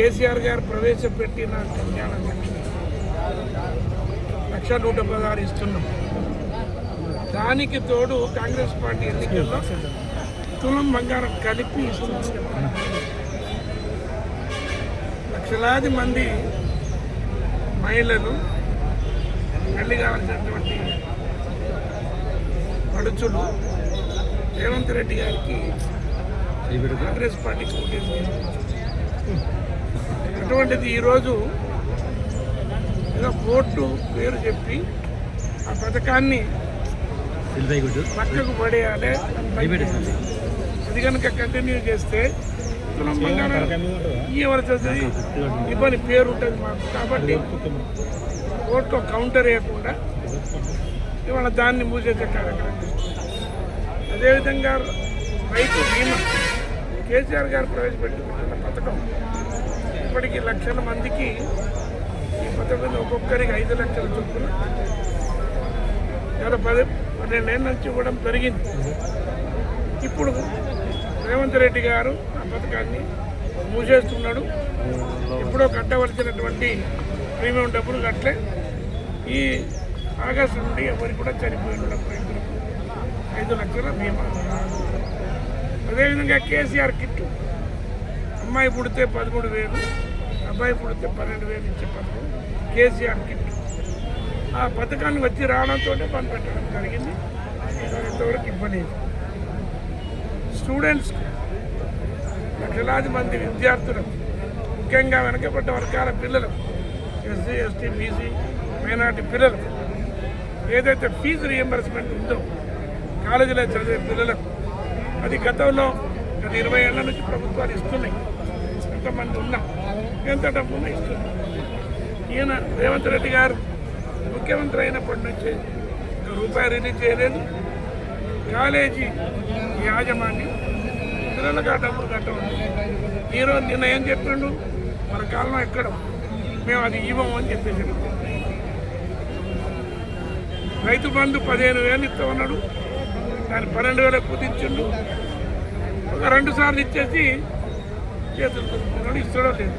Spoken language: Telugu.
కేసీఆర్ గారు ప్రవేశపెట్టిన కళ్యాణ లక్ష 116 ఇస్తున్నాం. దానికి తోడు కాంగ్రెస్ పార్టీ ఎన్నికల్లో తులం బంగారం కలిపి ఇస్తున్నాం. లక్షలాది మంది మహిళలు పెళ్లి కావాల్సినటువంటి పడుచులు రేవంత్ రెడ్డి గారికి కాంగ్రెస్ పార్టీకి ఓటేసి అటువంటిది ఈరోజు ఏదో కోర్టు పేరు చెప్పి ఆ పథకాన్ని పక్కకు పడేయాలి. అది కనుక కంటిన్యూ చేస్తే తులం బంగారం ఇవ్వవలసి వస్తుంది. ఇవ్వని పేరు ఉంటుంది మాకు. కాబట్టి కోర్టు కౌంటర్ వేయకుండా ఇవాళ దాన్ని మూసేసే కార్యక్రమం. అదేవిధంగా రైతు బీమా కేసీఆర్ గారు ప్రవేశపెట్టిన పథకం ఇప్పటికీ లక్షల మందికి ఈ పథకం ఒక్కొక్కరికి 5 లక్షల చొప్పున గత 12 ఏళ్ళ నుంచి ఇవ్వడం జరిగింది. ఇప్పుడు రేవంత్ రెడ్డి గారు ఆ పథకాన్ని మూసేస్తున్నాడు. ఎప్పుడో కట్టవలసినటువంటి ప్రీమియం డబ్బులు కట్టలే. ఈ ఆగస్టు నుండి ఎవరికి కూడా చనిపోయిన రైతులకు 5 లక్షల బీమా. అదేవిధంగా కేసీఆర్ కిట్టు అమ్మాయి పుడితే 13,000, అబ్బాయి పుడితే 12,000 ఇచ్చే పథకం కేసీఆర్ కిట్టు. ఆ పథకాన్ని వచ్చి రావడంతో పని పెట్టడం జరిగింది. ఇంతవరకు ఇవ్వలేదు. స్టూడెంట్స్ లక్షలాది మంది విద్యార్థులకు, ముఖ్యంగా వెనకబడ్డ వర్గాల పిల్లలకు, ఎస్సీ, ఎస్టీ, బీసీ, మైనార్టీ పిల్లలకు ఏదైతే ఫీజు రియంబర్స్మెంట్ ఉందో కాలేజీలో చదివే పిల్లలకు, అది గతంలో గత 20 ఏళ్ల నుంచి ప్రభుత్వాలు ఇస్తున్నాయి. ఎంతమంది ఉన్నాం, ఎంత డబ్బున్నా ఇస్తున్నాయి. ఈయన రేవంత్ రెడ్డి గారు ముఖ్యమంత్రి అయినప్పటి నుంచి రూపాయి రిలీజ్ చేయలేదు. కాలేజీ యాజమాన్యం పిల్లలకు ఆ డబ్బులు కట్టవచ్చు. ఈరోజు నిన్న ఏం చెప్పిండు, మన కాలం ఎక్కడ మేము అది ఇవ్వము అని చెప్పేసి. రైతు బంధు 15,000 ఇస్తామన్నాడు, దాన్ని 12,000 కుదించిండు. ఒక 2 సార్లు ఇచ్చేసి చేతులు కొట్టుకున్నాడు. ఇస్తాడో లేదు.